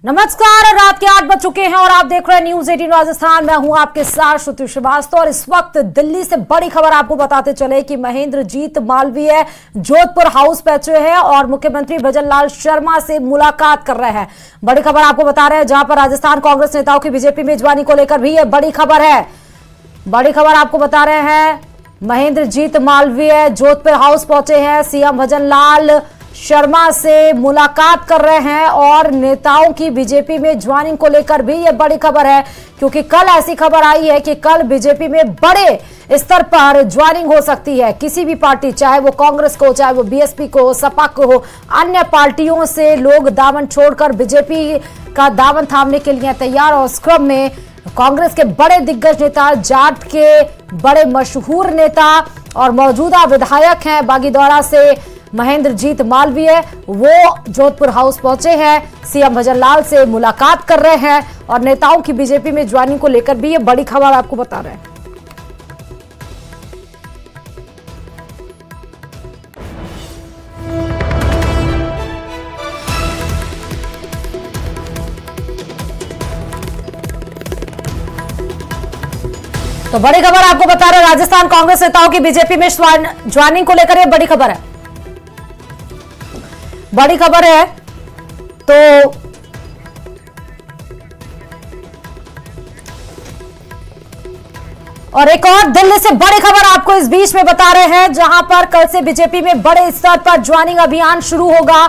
नमस्कार, रात के 8 बज चुके हैं और आप देख रहे हैं न्यूज 18 राजस्थान। मैं हूं आपके साथ श्रुति श्रीवास्तव और इस वक्त दिल्ली से बड़ी खबर आपको बताते चले कि महेंद्रजीत मालवीय जोधपुर हाउस पहुंचे हैं और मुख्यमंत्री भजनलाल शर्मा से मुलाकात कर रहे हैं। बड़ी खबर आपको बता रहे हैं, जहां पर राजस्थान कांग्रेस नेताओं की बीजेपी में ज्वाइनिंग को लेकर भी यह बड़ी खबर है। बड़ी खबर आपको बता रहे हैं, महेंद्रजीत मालवीय जोधपुर हाउस पहुंचे हैं, सीएम भजनलाल शर्मा से मुलाकात कर रहे हैं और नेताओं की बीजेपी में ज्वाइनिंग को लेकर भी यह बड़ी खबर है, क्योंकि कल ऐसी खबर आई है कि कल बीजेपी में बड़े स्तर पर ज्वाइनिंग हो सकती है। किसी भी पार्टी, चाहे वो कांग्रेस को, चाहे वो बीएसपी को, सपा को हो, अन्य पार्टियों से लोग दामन छोड़कर बीजेपी का दामन थामने के लिए तैयार। और उस क्रम में कांग्रेस के बड़े दिग्गज नेता, जाट के बड़े मशहूर नेता और मौजूदा विधायक हैं बागीदौरा से महेंद्रजीत मालवीय, वो जोधपुर हाउस पहुंचे हैं, सीएम भजनलाल से मुलाकात कर रहे हैं और नेताओं की बीजेपी में ज्वाइनिंग को लेकर भी ये बड़ी खबर आपको बता रहे हैं। तो बड़ी खबर आपको बता रहे हैं, राजस्थान कांग्रेस नेताओं की बीजेपी में ज्वाइनिंग को लेकर यह बड़ी खबर है। बड़ी खबर है तो और एक और दिल्ली से बड़ी खबर आपको इस बीच में बता रहे हैं, जहां पर कल से बीजेपी में बड़े स्तर पर ज्वाइनिंग अभियान शुरू होगा।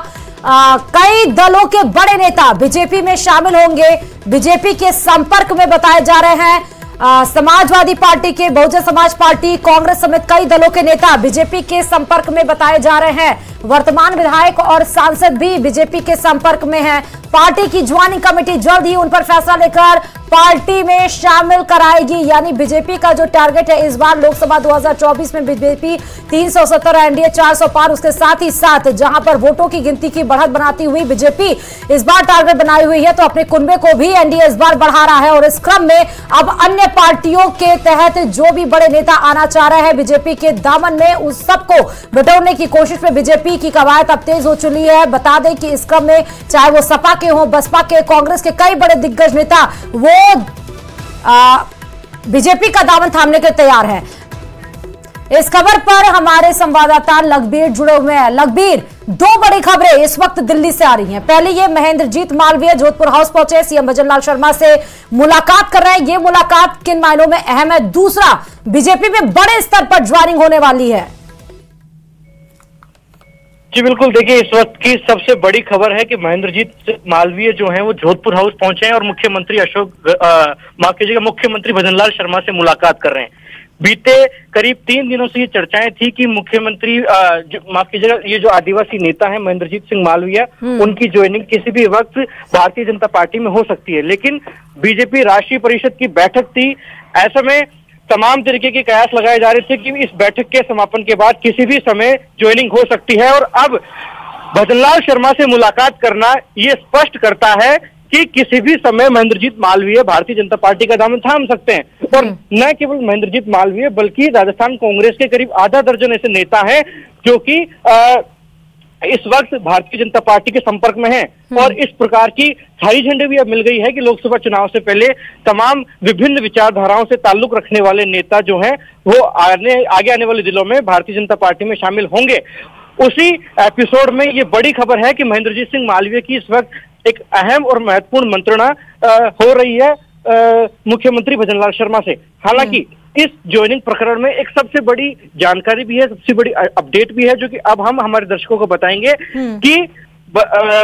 कई दलों के बड़े नेता बीजेपी में शामिल होंगे, बीजेपी के संपर्क में बताए जा रहे हैं। समाजवादी पार्टी के, बहुजन समाज पार्टी, कांग्रेस समेत कई दलों के नेता बीजेपी के संपर्क में बताए जा रहे हैं। वर्तमान विधायक और सांसद भी बीजेपी के संपर्क में हैं। पार्टी की ज्वाइनिंग कमेटी जल्द ही उन पर फैसला लेकर पार्टी में शामिल कराएगी। यानी बीजेपी का जो टारगेट है इस बार लोकसभा 2024 में बीजेपी 370, एनडीए 400 पार। उसके साथ ही साथ जहां पर वोटों की गिनती की बढ़त बनाती हुई बीजेपी इस बार टारगेट बनाई हुई है, तो अपने कुनबे को भी एनडीए इस बार बढ़ा रहा है। और इस क्रम में अब अन्य पार्टियों के तहत जो भी बड़े नेता आना चाह रहे हैं बीजेपी के दामन में, उस सबको बटोरने की कोशिश में बीजेपी की कवायद अब तेज हो चुकी है। बता दें कि इस क्रम में चाहे वो सपा के हो, बसपा के, कांग्रेस के कई बड़े दिग्गज नेता वो बीजेपी का दामन थामने के तैयार है। इस खबर पर हमारे संवाददाता लखबीर जुड़े हुए हैं। लखबीर, दो बड़ी खबरें इस वक्त दिल्ली से आ रही हैं। पहले ये महेंद्रजीत मालवीय जोधपुर हाउस पहुंचे, सीएम भजनलाल शर्मा से मुलाकात कर रहे हैं। ये मुलाकात किन मायनों में अहम है? दूसरा, बीजेपी में बड़े स्तर पर ज्वाइनिंग होने वाली है। जी बिल्कुल, देखिए इस वक्त की सबसे बड़ी खबर है कि महेंद्रजीत मालवीय जो हैं वो जोधपुर हाउस पहुंचे हैं और मुख्यमंत्री मुख्यमंत्री भजनलाल शर्मा से मुलाकात कर रहे हैं। बीते करीब 3 दिनों से ये चर्चाएं थी कि मुख्यमंत्री ये जो आदिवासी नेता है महेंद्रजीत सिंह मालवीय, उनकी ज्वाइनिंग किसी भी वक्त भारतीय जनता पार्टी में हो सकती है। लेकिन बीजेपी राष्ट्रीय परिषद की बैठक थी, ऐसे में तमाम तरीके के कयास लगाए जा रहे थे कि इस बैठक के समापन के बाद किसी भी समय ज्वाइनिंग हो सकती है। और अब भजनलाल शर्मा से मुलाकात करना ये स्पष्ट करता है कि किसी भी समय महेंद्रजीत मालवीय भारतीय जनता पार्टी का दामन थाम सकते हैं। और न केवल महेंद्रजीत मालवीय बल्कि राजस्थान कांग्रेस के करीब आधा दर्जन ऐसे नेता हैं जो कि इस वक्त भारतीय जनता पार्टी के संपर्क में है। और इस प्रकार की हरी झंडी भी अब मिल गई है कि लोकसभा चुनाव से पहले तमाम विभिन्न विचारधाराओं से ताल्लुक रखने वाले नेता जो हैं वो आगे आने वाले दिनों में भारतीय जनता पार्टी में शामिल होंगे। उसी एपिसोड में ये बड़ी खबर है कि महेंद्रजीत सिंह मालवीय की इस वक्त एक अहम और महत्वपूर्ण मंत्रणा हो रही है मुख्यमंत्री भजनलाल शर्मा से। हालांकि इस ज्वाइनिंग प्रकरण में एक सबसे बड़ी जानकारी भी है, सबसे बड़ी अपडेट भी है, जो कि अब हम हमारे दर्शकों को बताएंगे कि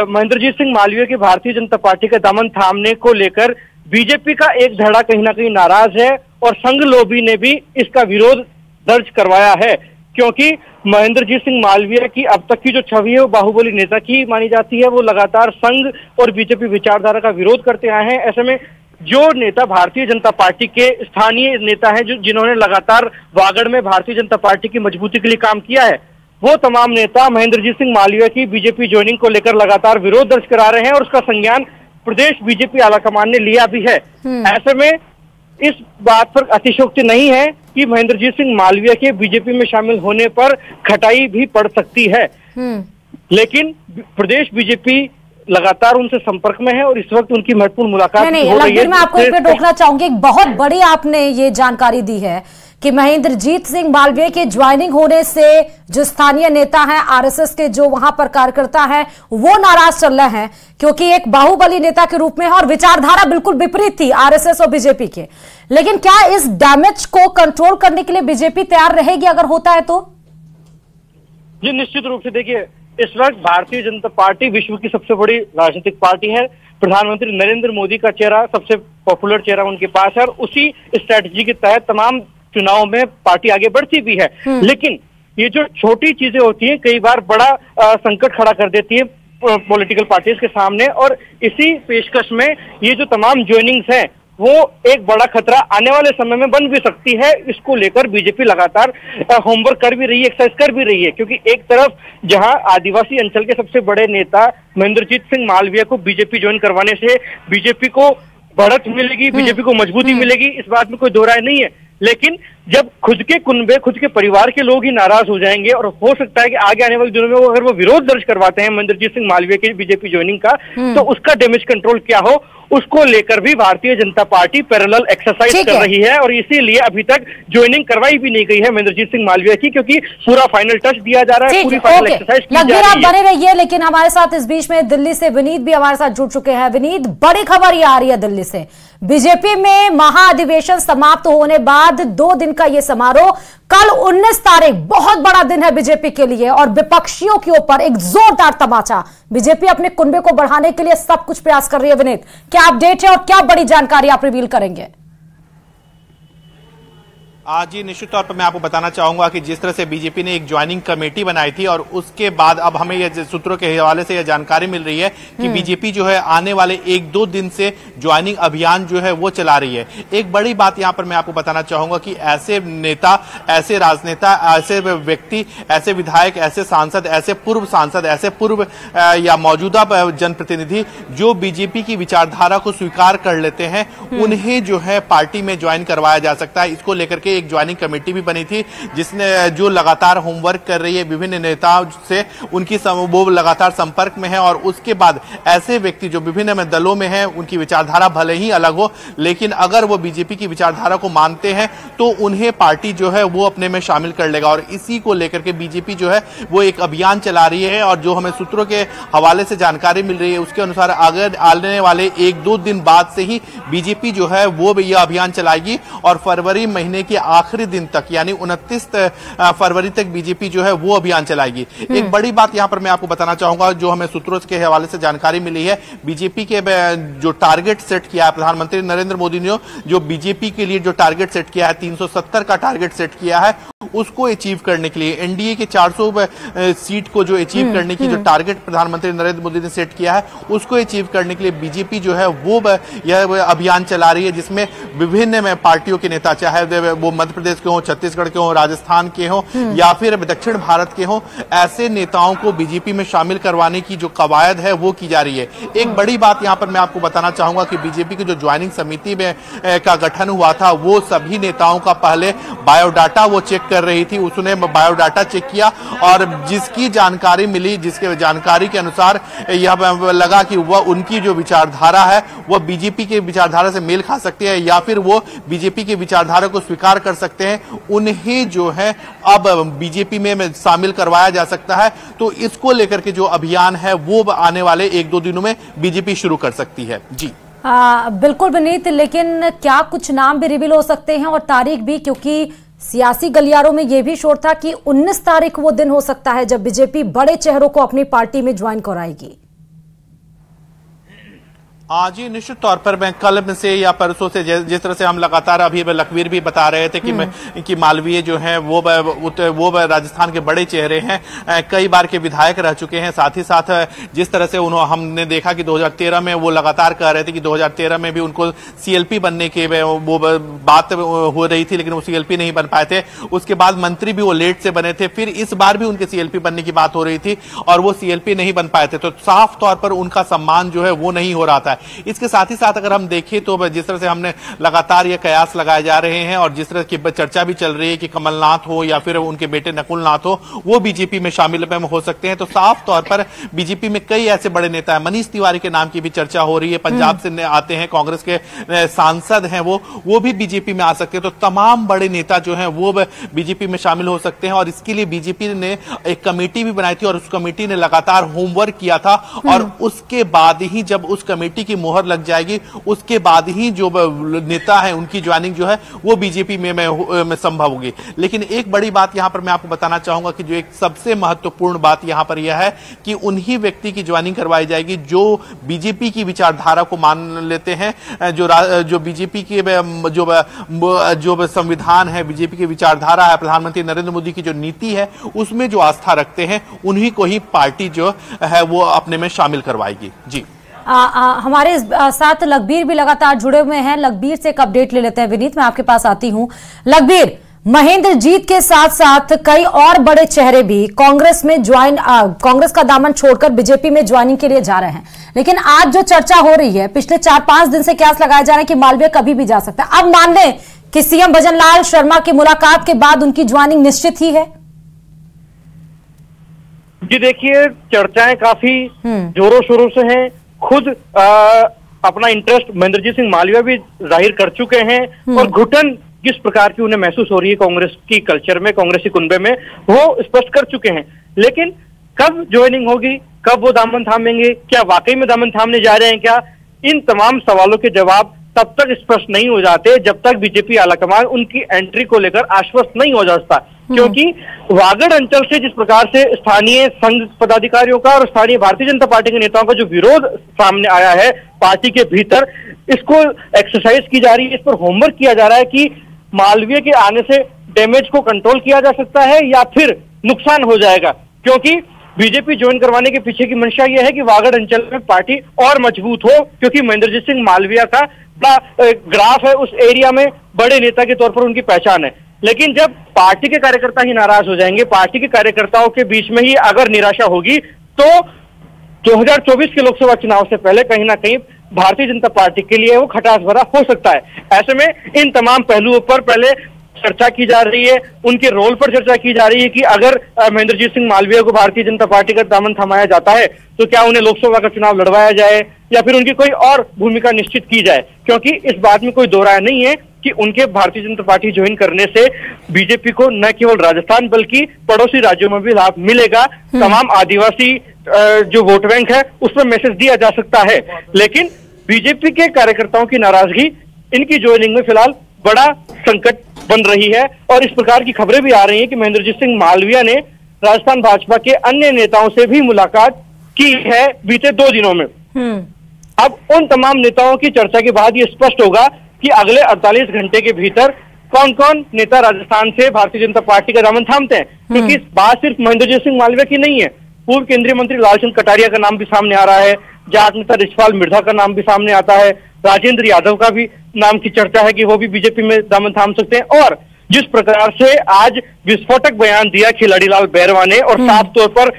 महेंद्रजीत सिंह मालवीय के भारतीय जनता पार्टी का दामन थामने को लेकर बीजेपी का एक धड़ा कहीं ना कहीं नाराज है और संघ लोबी ने भी इसका विरोध दर्ज करवाया है। क्योंकि महेंद्रजीत सिंह मालवीय की अब तक की जो छवि है वो बाहुबली नेता की मानी जाती है। वो लगातार संघ और बीजेपी विचारधारा का विरोध करते आए हैं। ऐसे में जो नेता भारतीय जनता पार्टी के स्थानीय नेता हैं, जिन्होंने लगातार वागड़ में भारतीय जनता पार्टी की मजबूती के लिए काम किया है, वो तमाम नेता महेंद्रजीत सिंह मालवीय की बीजेपी ज्वाइनिंग को लेकर लगातार विरोध दर्ज करा रहे हैं और उसका संज्ञान प्रदेश बीजेपी आलाकमान ने लिया भी है। ऐसे में इस बात पर अतिशयोक्ति नहीं है कि महेंद्रजीत सिंह मालवीय के बीजेपी में शामिल होने पर खटाई भी पड़ सकती है। लेकिन प्रदेश बीजेपी लगातार उनसे संपर्क में है और इस वक्त उनकी महत्वपूर्ण मुलाकात नहीं, हो रही है। मैं आपको एक मिनट रोकना चाहूंगी। एक बहुत बड़ी आपने ये जानकारी दी है कि महेंद्रजीत सिंह मालवीय के ज्वाइनिंग होने से जो स्थानीय नेता हैं आरएसएस के, जो वहां पर कार्यकर्ता हैं, वो नाराज चल रहे हैं क्योंकि एक बाहुबली नेता के रूप में है और विचारधारा बिल्कुल विपरीत थी आरएसएस और बीजेपी के। लेकिन क्या इस डैमेज को कंट्रोल करने के लिए बीजेपी तैयार रहेगी अगर होता है तो? जी निश्चित रूप से देखिए, इस वक्त भारतीय जनता पार्टी विश्व की सबसे बड़ी राजनीतिक पार्टी है। प्रधानमंत्री नरेंद्र मोदी का चेहरा, सबसे पॉपुलर चेहरा उनके पास है और उसी स्ट्रैटेजी के तहत तमाम चुनाव में पार्टी आगे बढ़ती भी है। लेकिन ये जो छोटी चीजें होती हैं कई बार बड़ा संकट खड़ा कर देती है पॉलिटिकल पार्टीज के सामने, और इसी पेशकश में ये जो तमाम ज्वाइनिंग्स हैं वो एक बड़ा खतरा आने वाले समय में बन भी सकती है। इसको लेकर बीजेपी लगातार होमवर्क कर भी रही है, एक्सरसाइज कर भी रही है, क्योंकि एक तरफ जहां आदिवासी अंचल के सबसे बड़े नेता महेंद्रजीत सिंह मालवीय को बीजेपी ज्वाइन करवाने से बीजेपी को बढ़त मिलेगी, बीजेपी को मजबूती मिलेगी, इस बात में कोई दो राय नहीं है। लेकिन जब खुद के कुनबे, खुद के परिवार के लोग ही नाराज हो जाएंगे और हो सकता है कि आगे आने वाले दिनों में अगर वो विरोध दर्ज करवाते हैं महेंद्रजीत सिंह मालवीय के बीजेपी ज्वाइनिंग का, तो उसका डैमेज कंट्रोल क्या हो, उसको लेकर भी Bharatiya Janata party parallel exercise कर रही है। और इसीलिए अभी तक ज्वाइनिंग करवाई भी नहीं गई है महेंद्रजीत सिंह मालवीय की, क्योंकि पूरा फाइनल टच दिया जा रहा है, पूरी फाइनल एक्सरसाइज की जा रही है। आप बने रहिए, लेकिन हमारे साथ इस बीच में दिल्ली से विनीत भी हमारे साथ जुड़ चुके हैं। विनीत, बड़ी खबर ये आ रही है दिल्ली से, बीजेपी में महाअधिवेशन समाप्त होने बाद 2 दिन का ये समारोह, कल 19 तारीख, बहुत बड़ा दिन है बीजेपी के लिए और विपक्षियों के ऊपर एक जोरदार तमाचा। बीजेपी अपने कुनबे को बढ़ाने के लिए सब कुछ प्रयास कर रही है। विनीत, क्या अपडेट है और क्या बड़ी जानकारी आप रिवील करेंगे? जी निश्चित तौर पर मैं आपको बताना चाहूंगा कि जिस तरह से बीजेपी ने एक ज्वाइनिंग कमेटी बनाई थी और उसके बाद अब हमें यह सूत्रों के हवाले से यह जानकारी मिल रही है कि बीजेपी जो है आने वाले 1-2 दिन से ज्वाइनिंग अभियान जो है वो चला रही है। एक बड़ी बात यहां पर मैं आपको बताना चाहूंगा कि ऐसे नेता, ऐसे राजनेता, ऐसे व्यक्ति, ऐसे विधायक, ऐसे सांसद, ऐसे पूर्व या मौजूदा जनप्रतिनिधि जो बीजेपी की विचारधारा को स्वीकार कर लेते हैं, उन्हें जो है पार्टी में ज्वाइन करवाया जा सकता है। इसको लेकर के एक ज्वाइनिंग कमेटी भी बनी थी जिसने जो लगातार होमवर्क कर रही है विभिन्न नेताओं से, उनकी वो लगातार संपर्क में है और उसके बाद ऐसे व्यक्ति जो विभिन्न दलों में हैं, उनकी विचारधारा भले ही अलग हो, लेकिन अगर वो बीजेपी की विचारधारा को मानते हैं तो उन्हें पार्टी जो है वो अपने में शामिल कर लेगा। और इसी को लेकर के बीजेपी जो है वो एक अभियान चला रही है और जो हमें सूत्रों के हवाले से जानकारी मिल रही है उसके अनुसार अगर आने वाले 1-2 दिन बाद से ही बीजेपी जो है वो यह अभियान चलाएगी और फरवरी महीने के आखिरी दिन तक यानी 29 फरवरी तक बीजेपी जो है वो अभियान चलाएगी। एक बड़ी बात यहां पर मैं आपको बताना चाहूंगा, जो हमें सूत्रों के हवाले से जानकारी मिली है, बीजेपी के जो टारगेट सेट किया है प्रधानमंत्री नरेंद्र मोदी ने, जो बीजेपी के लिए जो टारगेट सेट किया है 370 का टारगेट सेट किया है, उसको अचीव करने के लिए एनडीए के 400 सीट को जो अचीव करने की जो टारगेट प्रधानमंत्री नरेंद्र मोदी ने सेट किया है, उसको अचीव करने के लिए बीजेपी जो है वो यह अभियान चला रही है, जिसमें विभिन्न पार्टियों के नेता, चाहे वो मध्य प्रदेश के हों, छत्तीसगढ़ के हों, राजस्थान के हों या फिर दक्षिण भारत के हों, ऐसे नेताओं को बीजेपी में शामिल करवाने की जो कवायद है वो की जा रही है। एक बड़ी बात यहां पर मैं आपको बताना चाहूंगा कि बीजेपी की जो ज्वाइनिंग समिति में का गठन हुआ था, वो सभी नेताओं का पहले बायोडाटा वो चेक कर रही थी, उसने बायोडाटा चेक किया और जिसकी जानकारी मिली, जिसके जानकारी के अनुसार यह लगा कि वह उनकी जो विचारधारा है वह बीजेपी की विचारधारा से मेल खा सकती है या फिर वो बीजेपी की विचारधारा को स्वीकार कर सकते हैं, उन्हें जो है अब बीजेपी में शामिल करवाया जा सकता है। तो इसको लेकर के जो अभियान है वो आने वाले 1-2 दिनों में बीजेपी शुरू कर सकती है। जी बिल्कुल विनीत, लेकिन क्या कुछ नाम भी रिवील हो सकते हैं और तारीख भी, क्योंकि सियासी गलियारों में यह भी शोर था कि 19 तारीख वो दिन हो सकता है जब बीजेपी बड़े चेहरों को अपनी पार्टी में ज्वाइन कराएगी। जी निश्चित तौर पर मैं कल से या परसों से जिस तरह से हम लगातार अभी लखवीर भी बता रहे थे कि मालवीय जो है वो राजस्थान के बड़े चेहरे हैं, कई बार के विधायक रह चुके हैं। साथ ही साथ जिस तरह से हमने देखा कि 2013 में वो लगातार कह रहे थे कि 2013 में भी उनको सीएलपी बनने की वो बात हो रही थी, लेकिन वो सीएलपी नहीं बन पाए थे। उसके बाद मंत्री भी वो लेट से बने थे, फिर इस बार भी उनके सीएलपी बनने की बात हो रही थी और वो सीएलपी नहीं बन पाए थे। तो साफ तौर पर उनका सम्मान जो है वो नहीं हो रहा था। है। इसके साथ ही साथ अगर हम देखें तो जिस तरह से हमने लगातार ये कयास लगाए जा रहे हैं और जिस तरह की चर्चा भी चल रही है कि कमलनाथ हो या फिर उनके बेटे नकुलनाथ हो वो बीजेपी में शामिल हो सकते हैं, तो साफ तौर पर बीजेपी में कई ऐसे बड़े नेता हैं। मनीष तिवारी के नाम की भी चर्चा हो रही है, पंजाब से आते हैं, कांग्रेस के सांसद हैं, वो भी बीजेपी में आ सकते हैं। तो तमाम बड़े नेता जो हैं वो बीजेपी में शामिल हो सकते हैं और इसके लिए बीजेपी ने एक कमेटी भी बनाई थी और उस कमेटी ने लगातार होमवर्क किया था और उसके बाद ही जब उस कमेटी की मोहर लग जाएगी उसके बाद ही जो नेता है उनकी ज्वाइनिंग जो है वो बीजेपी में संभव होगी। लेकिन एक बड़ी बात यहां पर मैं आपको बताना चाहूंगा कि जो एक सबसे महत्वपूर्ण बात यहां पर यह है कि उन्हीं व्यक्ति की ज्वाइनिंग करवाई जाएगी जो बीजेपी की विचारधारा को मान लेते हैं, जो बीजेपी के जो संविधान है, बीजेपी की विचारधारा है, प्रधानमंत्री नरेंद्र मोदी की जो नीति है उसमें जो आस्था रखते हैं उन्हीं को ही पार्टी जो है वो अपने में शामिल करवाएगी। जी हमारे साथ लखबीर भी लगातार जुड़े हुए हैं। लखबीर से एक अपडेट ले लेते हैं। विनीत, मैं आपके पास आती हूं। लखबीर, महेंद्र जीत के साथ साथ कई और बड़े चेहरे भी कांग्रेस में कांग्रेस का दामन छोड़कर बीजेपी में ज्वाइनिंग के लिए जा रहे हैं, लेकिन आज जो चर्चा हो रही है, पिछले 4-5 दिन से कयास लगाए जा रहे हैं कि मालवीय कभी भी जा सकता है। अब मान लें कि सीएम भजन लाल शर्मा की मुलाकात के बाद उनकी ज्वाइनिंग निश्चित ही है। जी देखिए, चर्चाएं काफी जोरों शोरों से हैं। खुद अपना इंटरेस्ट महेंद्रजीत सिंह मालवीय भी जाहिर कर चुके हैं और घुटन किस प्रकार की उन्हें महसूस हो रही है कांग्रेस की कल्चर में, कांग्रेसी कुनबे में, वो स्पष्ट कर चुके हैं। लेकिन कब ज्वाइनिंग होगी, कब वो दामन थामेंगे, क्या वाकई में दामन थामने जा रहे हैं क्या, इन तमाम सवालों के जवाब तब तक स्पष्ट नहीं हो जाते जब तक बीजेपी आलाकमान उनकी एंट्री को लेकर आश्वस्त नहीं हो जाता। क्योंकि वागड़ अंचल से जिस प्रकार से स्थानीय संघ पदाधिकारियों का और स्थानीय भारतीय जनता पार्टी के नेताओं का जो विरोध सामने आया है पार्टी के भीतर, इसको एक्सरसाइज की जा रही है, इस पर होमवर्क किया जा रहा है कि मालवीय के आने से डैमेज को कंट्रोल किया जा सकता है या फिर नुकसान हो जाएगा। क्योंकि बीजेपी ज्वाइन करवाने के पीछे की मंशा यह है कि वागड़ अंचल में पार्टी और मजबूत हो, क्योंकि महेंद्रजीत सिंह मालवीय का बड़ा ग्राफ है, उस एरिया में बड़े नेता के तौर पर उनकी पहचान है। लेकिन जब पार्टी के कार्यकर्ता ही नाराज हो जाएंगे, पार्टी के कार्यकर्ताओं के बीच में ही अगर निराशा होगी, तो 2024 के लोकसभा चुनाव से पहले कहीं ना कहीं भारतीय जनता पार्टी के लिए वो खटास भरा हो सकता है। ऐसे में इन तमाम पहलुओं पर पहले चर्चा की जा रही है, उनके रोल पर चर्चा की जा रही है कि अगर महेंद्रजीत सिंह मालवीय को भारतीय जनता पार्टी का दामन थमाया जाता है तो क्या उन्हें लोकसभा का चुनाव लड़वाया जाए या फिर उनकी कोई और भूमिका निश्चित की जाए। क्योंकि इस बात में कोई दो राय नहीं है कि उनके भारतीय जनता पार्टी ज्वाइन करने से बीजेपी को न केवल राजस्थान बल्कि पड़ोसी राज्यों में भी लाभ मिलेगा। तमाम आदिवासी जो वोट बैंक है उस पर मैसेज दिया जा सकता है। लेकिन बीजेपी के कार्यकर्ताओं की नाराजगी इनकी ज्वाइनिंग में फिलहाल बड़ा संकट बन रही है और इस प्रकार की खबरें भी आ रही हैं कि महेंद्रजीत सिंह मालवीय ने राजस्थान भाजपा के अन्य नेताओं से भी मुलाकात की है बीते 2 दिनों में। अब उन तमाम नेताओं की चर्चा के बाद ये स्पष्ट होगा कि अगले 48 घंटे के भीतर कौन कौन नेता राजस्थान से भारतीय जनता पार्टी का दामन थामते हैं। क्योंकि बात सिर्फ महेंद्रजीत सिंह मालवीय की नहीं है, पूर्व केंद्रीय मंत्री लालचंद कटारिया का नाम भी सामने आ रहा है, जाट नेता रिछपाल मिर्धा का नाम भी सामने आता है, राजेंद्र यादव का भी नाम की चर्चा है कि वो भी बीजेपी में दामन थाम सकते हैं। और जिस प्रकार से आज विस्फोटक बयान दिया खिलाड़ीलाल बैरवा ने और साफ तौर पर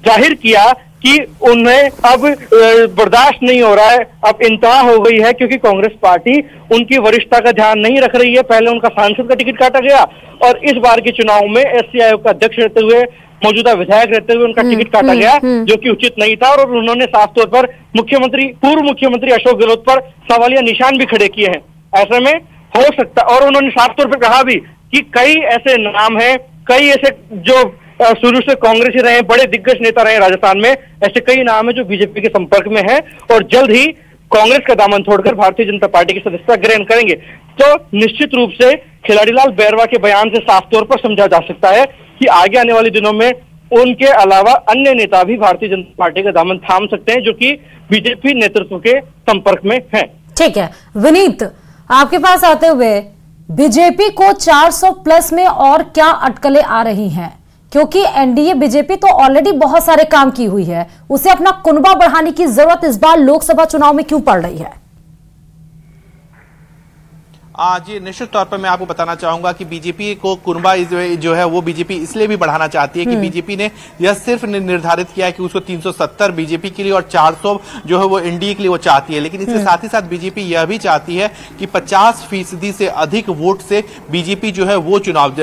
जाहिर किया कि उन्हें अब बर्दाश्त नहीं हो रहा है, अब इंतहा हो गई है, क्योंकि कांग्रेस पार्टी उनकी वरिष्ठता का ध्यान नहीं रख रही है। पहले उनका सांसद का टिकट काटा गया और इस बार के चुनाव में एससी आयोग का अध्यक्ष रहते हुए, मौजूदा विधायक रहते हुए उनका टिकट काटा गया, जो कि उचित नहीं था। और उन्होंने साफ तौर पर पूर्व मुख्यमंत्री अशोक गहलोत पर सवालिया निशान भी खड़े किए हैं। ऐसे में हो सकता, और उन्होंने साफ तौर पर कहा भी कि कई ऐसे नाम हैं, कई ऐसे जो शुरू से कांग्रेस ही रहे, बड़े दिग्गज नेता रहे राजस्थान में, ऐसे कई नाम है जो बीजेपी के संपर्क में है और जल्द ही कांग्रेस का दामन छोड़कर भारतीय जनता पार्टी की सदस्यता ग्रहण करेंगे। तो निश्चित रूप से खिलाड़ीलाल बैरवा के बयान से साफ तौर पर समझा जा सकता है कि आगे आने वाले दिनों में उनके अलावा अन्य नेता भी भारतीय जनता पार्टी का दामन थाम सकते हैं, जो कि बीजेपी नेतृत्व के संपर्क में है। ठीक है विनीत, आपके पास आते हुए बीजेपी को 400 प्लस में और क्या अटकलें आ रही हैं? क्योंकि एनडीए बीजेपी तो ऑलरेडी बहुत सारे काम की हुई है, उसे अपना कुनबा बढ़ाने की जरूरत इस बार लोकसभा चुनाव में क्यों पड़ रही है? जी निश्चित तौर पर मैं आपको बताना चाहूंगा कि बीजेपी को कुनबा जो है वो बीजेपी इसलिए भी बढ़ाना चाहती है कि बीजेपी ने यह सिर्फ निर्धारित किया है कि उसको 370 बीजेपी के लिए और 400 जो है वो एनडीए के लिए वो चाहती है, लेकिन इसके साथ ही साथ बीजेपी यह भी चाहती है कि 50% से अधिक वोट से बीजेपी जो है वो चुनाव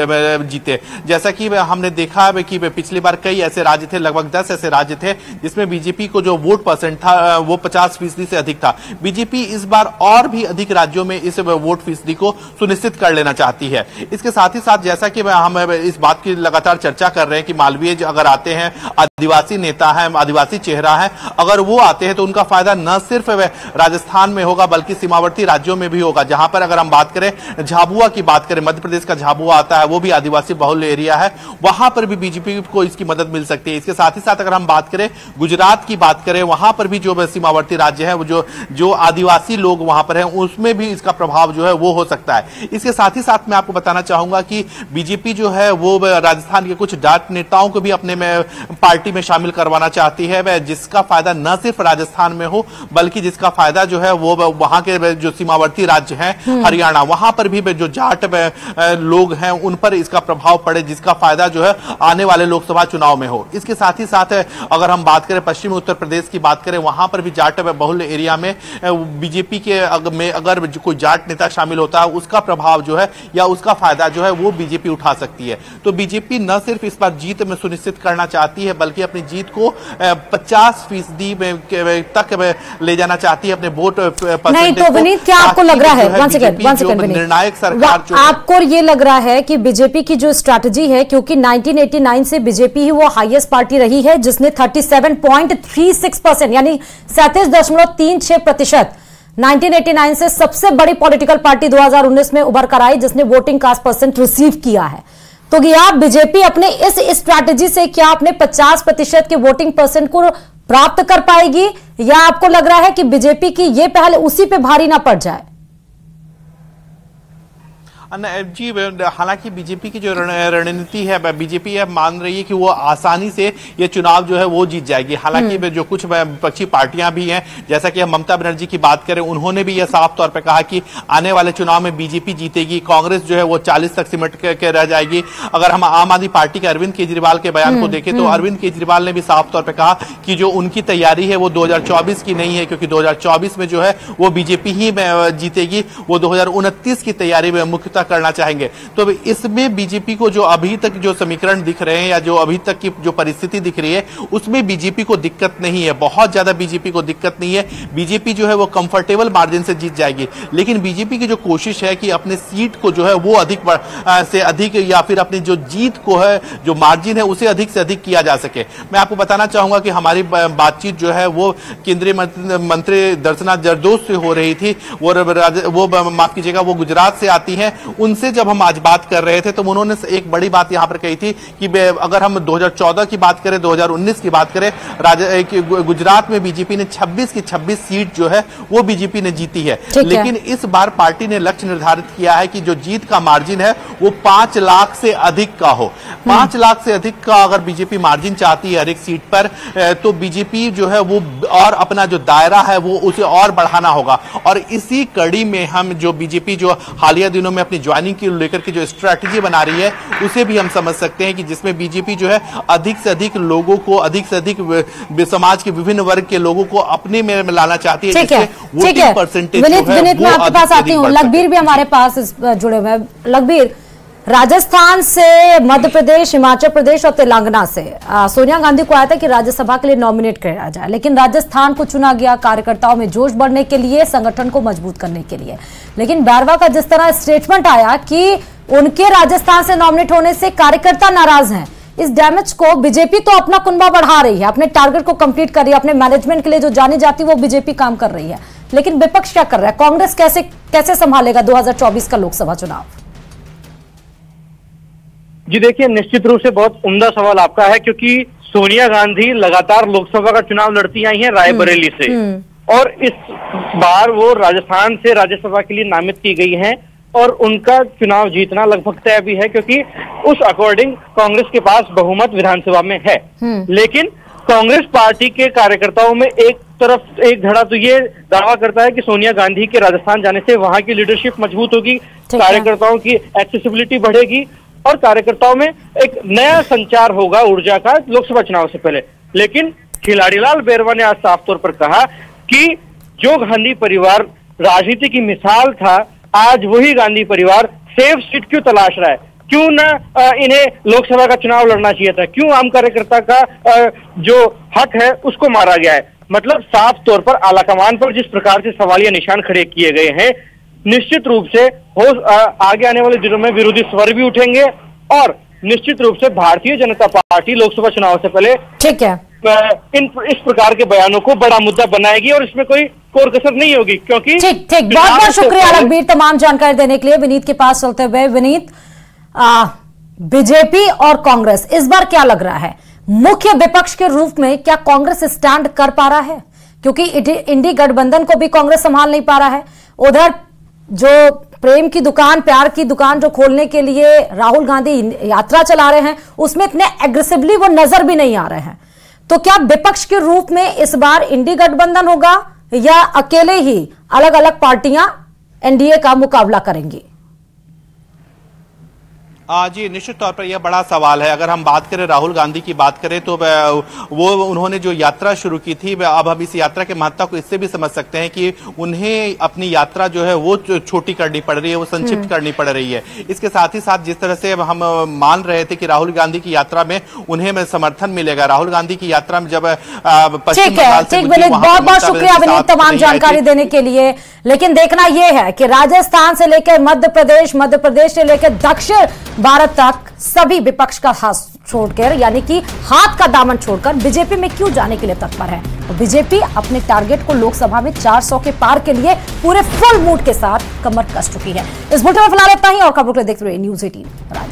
जीते। जैसा कि हमने देखा है कि पिछली बार कई ऐसे राज्य थे, लगभग 10 ऐसे राज्य थे जिसमें बीजेपी को जो वोट परसेंट था वो 50% से अधिक था। बीजेपी इस बार और भी अधिक राज्यों में इस वोट को सुनिश्चित कर लेना चाहती है। इसके साथ ही साथ जैसा कि हम इस बात की लगातार चर्चा कर रहे हैं कि मालवीय अगर आते हैं, आदिवासी नेता है, आदिवासी चेहरा है, अगर वो आते हैं तो उनका फायदा न सिर्फ राजस्थान में होगा बल्कि सीमावर्ती राज्यों में भी होगा। जहां पर अगर हम बात करें झाबुआ की बात करें, मध्य प्रदेश का झाबुआ आता है, वो भी आदिवासी बहुल एरिया है, वहां पर भी बीजेपी को इसकी मदद मिल सकती है। इसके साथ ही साथ अगर हम बात करें गुजरात की बात करें, वहां पर भी जो सीमावर्ती राज्य है, वो जो आदिवासी लोग वहां पर है, उसमें भी इसका प्रभाव जो है वो हो सकता है। इसके साथ ही साथ मैं आपको बताना चाहूंगा कि बीजेपी जो है वो राजस्थान के कुछ डाट नेताओं को भी अपने में पार्टी में शामिल करवाना चाहती है, जिसका फायदा न सिर्फ राजस्थान में हो बल्कि जिसका फायदा जो है वो वहां के जो सीमावर्ती राज्य हैं, हरियाणा, वहां पर भी जो जाट लोग हैं उन पर इसका प्रभाव पड़े, जिसका फायदा जो है आने वाले लोकसभा चुनाव में हो। इसके साथ ही साथ अगर हम बात करें पश्चिमी उत्तर प्रदेश की बात करें, वहां पर भी जाट बहुल एरिया में बीजेपी के अगर कोई जाट नेता शामिल होता है, उसका प्रभाव जो है या उसका फायदा जो है वो बीजेपी उठा सकती है। तो बीजेपी न सिर्फ इस बार जीत में सुनिश्चित करना चाहती है बल्कि अपनी जीत को 50% तक ले जाना चाहती है अपने वोट परसेंटेज। नहीं तो विनीत, क्या आपको लग रहा है, वन सेकंड निर्णायक सरकार आपको ये लग रहा है कि बीजेपी की जो स्ट्रैटेजी है, क्योंकि 1989 से बीजेपी ही वो हाईएस्ट पार्टी रही है जिसने 37.36% यानी 37.36% 1989 से सबसे बड़ी पॉलिटिकल पार्टी 2019 में उभर कर आई जिसने वोटिंग कास्ट परसेंट रिसीव किया है। तो क्या बीजेपी अपने इस स्ट्रैटेजी से क्या अपने 50% के वोटिंग परसेंट को प्राप्त कर पाएगी, या आपको लग रहा है कि बीजेपी की ये पहल उसी पे भारी ना पड़ जाए? जी हालांकि बीजेपी की जो रणनीति है, बीजेपी यह मान रही है कि वो आसानी से ये चुनाव जो है वो जीत जाएगी। हालांकि जो कुछ विपक्षी पार्टियां भी हैं, जैसा कि हम ममता बनर्जी की बात करें, उन्होंने भी यह साफ तौर पे कहा कि आने वाले चुनाव में बीजेपी जीतेगी, कांग्रेस जो है वो 40 तक सिमट के रह जाएगी। अगर हम आम आदमी पार्टी के अरविंद केजरीवाल के बयान को देखें तो अरविंद केजरीवाल ने भी साफ तौर पर कहा कि जो उनकी तैयारी है वो 2024 की नहीं है, क्योंकि 2024 में जो है वो बीजेपी ही जीतेगी, वो 2029 की तैयारी में मुख्यतः करना चाहेंगे। तो इसमें बीजेपी को जो अभी तक जो समीकरण दिख रहे हैं या जो अभी तक की जो परिस्थिति दिख रही है उसमें बीजेपी को दिक्कत नहीं है, बहुत ज्यादा बीजेपी को दिक्कत नहीं है। बीजेपी जो है वो कंफर्टेबल मार्जिन से जीत जाएगी, लेकिन बीजेपी की जो कोशिश है कि अपने सीट को जो है वो अधिक से अधिक या फिर अपनी जो जीत को है जो मार्जिन है उसे अधिक से अधिक किया जा सके। मैं आपको बताना चाहूंगा कि हमारी बातचीत जो है वो केंद्रीय मंत्री दर्शना जरदोश से हो रही थी, वो माफ कीजिएगा वो गुजरात से आती है। उनसे जब हम आज बात कर रहे थे तो उन्होंने एक बड़ी बात यहां पर कही थी कि अगर हम 2014 की बात करें, 2019 की बात करें, गुजरात में बीजेपी ने 26 की 26 सीट जो है वो बीजेपी ने जीती है, लेकिन इस बार पार्टी ने लक्ष्य निर्धारित किया है कि जो जीत का मार्जिन है वो 5 लाख से अधिक का हो। 5 लाख से अधिक का अगर बीजेपी मार्जिन चाहती है हर एक सीट पर, तो बीजेपी जो है वो और अपना जो दायरा है वो उसे और बढ़ाना होगा। और इसी कड़ी में हम जो बीजेपी जो हालिया दिनों में अपनी ज्वाइनिंग को लेकर के जो स्ट्रैटेजी बना रही है उसे भी हम समझ सकते हैं कि जिसमें बीजेपी जो है अधिक से अधिक लोगों को, अधिक से अधिक समाज के विभिन्न वर्ग के लोगों को अपने में लाना चाहती है, जिससे वोटिंग परसेंटेज जो है वो आपके पास आती हूँ। लखबीर भी हमारे पास जुड़े हुए हैं। लखबीर, राजस्थान से, मध्य प्रदेश, हिमाचल प्रदेश और तेलंगाना से सोनिया गांधी को आया था कि राज्यसभा के लिए नॉमिनेट किया जाए, लेकिन राजस्थान को चुना गया कार्यकर्ताओं में जोश बढ़ने के लिए, संगठन को मजबूत करने के लिए। लेकिन बैरवा का जिस तरह स्टेटमेंट आया कि उनके राजस्थान से नॉमिनेट होने से कार्यकर्ता नाराज हैं, इस डैमेज को बीजेपी तो अपना कुनबा बढ़ा रही है, अपने टारगेट को कंप्लीट कर रही है, अपने मैनेजमेंट के लिए जो जानी जाती है वो बीजेपी काम कर रही है, लेकिन विपक्ष क्या कर रहा है? कांग्रेस कैसे संभालेगा 2024 का लोकसभा चुनाव? जी देखिए, निश्चित रूप से बहुत उम्दा सवाल आपका है, क्योंकि सोनिया गांधी लगातार लोकसभा का चुनाव लड़ती आई हैं रायबरेली से, और इस बार वो राजस्थान से राज्यसभा के लिए नामित की गई हैं और उनका चुनाव जीतना लगभग तय भी है, क्योंकि उस अकॉर्डिंग कांग्रेस के पास बहुमत विधानसभा में है। लेकिन कांग्रेस पार्टी के कार्यकर्ताओं में एक तरफ एक धड़ा तो ये दावा करता है कि सोनिया गांधी के राजस्थान जाने से वहां की लीडरशिप मजबूत होगी, कार्यकर्ताओं की एक्सेसिबिलिटी बढ़ेगी और कार्यकर्ताओं में एक नया संचार होगा ऊर्जा का लोकसभा चुनाव से पहले। लेकिन खिलाड़ीलाल बेरवा ने आज साफ तौर पर कहा कि जो गांधी परिवार राजनीति की मिसाल था, आज वही गांधी परिवार सेफ सीट क्यों तलाश रहा है, क्यों ना इन्हें लोकसभा का चुनाव लड़ना चाहिए था, क्यों आम कार्यकर्ता का जो हक है उसको मारा गया है। मतलब साफ तौर पर आलाकमान पर जिस प्रकार से सवालिया निशान खड़े किए गए हैं, निश्चित रूप से आगे आने वाले दिनों में विरोधी स्वर भी उठेंगे और निश्चित रूप से भारतीय जनता पार्टी लोकसभा चुनाव से पहले ठीक है इस प्रकार के बयानों को बड़ा मुद्दा बनाएगी और इसमें कोई कोर कसर नहीं होगी, क्योंकि ठीक बहुत बहुत शुक्रिया रघबीर तमाम जानकारी देने के लिए। विनीत के पास चलते हुए, विनीत, बीजेपी और कांग्रेस इस बार क्या लग रहा है, मुख्य विपक्ष के रूप में क्या कांग्रेस स्टैंड कर पा रहा है? क्योंकि इंडी गठबंधन को भी कांग्रेस संभाल नहीं पा रहा है। उधर जो प्रेम की दुकान, प्यार की दुकान जो खोलने के लिए राहुल गांधी यात्रा चला रहे हैं, उसमें इतने एग्रेसिवली वो नजर भी नहीं आ रहे हैं। तो क्या विपक्ष के रूप में इस बार इंडी गठबंधन होगा या अकेले ही अलग अलग पार्टियां एनडीए का मुकाबला करेंगी? जी, निश्चित तौर पर यह बड़ा सवाल है। अगर हम बात करें राहुल गांधी की बात करें तो वो उन्होंने जो यात्रा शुरू की थी, अब हम इस यात्रा की महत्ता को इससे भी समझ सकते हैं कि उन्हें अपनी यात्रा जो है वो छोटी करनी पड़ रही है, वो संक्षिप्त करनी पड़ रही है। इसके साथ ही साथ जिस तरह से हम मान रहे थे कि राहुल गांधी की यात्रा में उन्हें समर्थन मिलेगा, राहुल गांधी की यात्रा में जब पश्चिम बंगाल से बहुत बहुत शुक्रिया विनीत तमाम जानकारी देने के लिए। लेकिन देखना यह है कि राजस्थान से लेकर मध्य प्रदेश से लेकर दक्षिण भारत तक सभी विपक्ष का हाथ छोड़कर, यानी कि हाथ का दामन छोड़कर बीजेपी में क्यों जाने के लिए तत्पर है। तो बीजेपी अपने टारगेट को लोकसभा में 400 के पार के लिए पूरे फुल मूड के साथ कमर कस चुकी है। इस बुलेटिन में फिलहाल इतना ही और खबरों के लिए देखते रहिए न्यूज़ 18।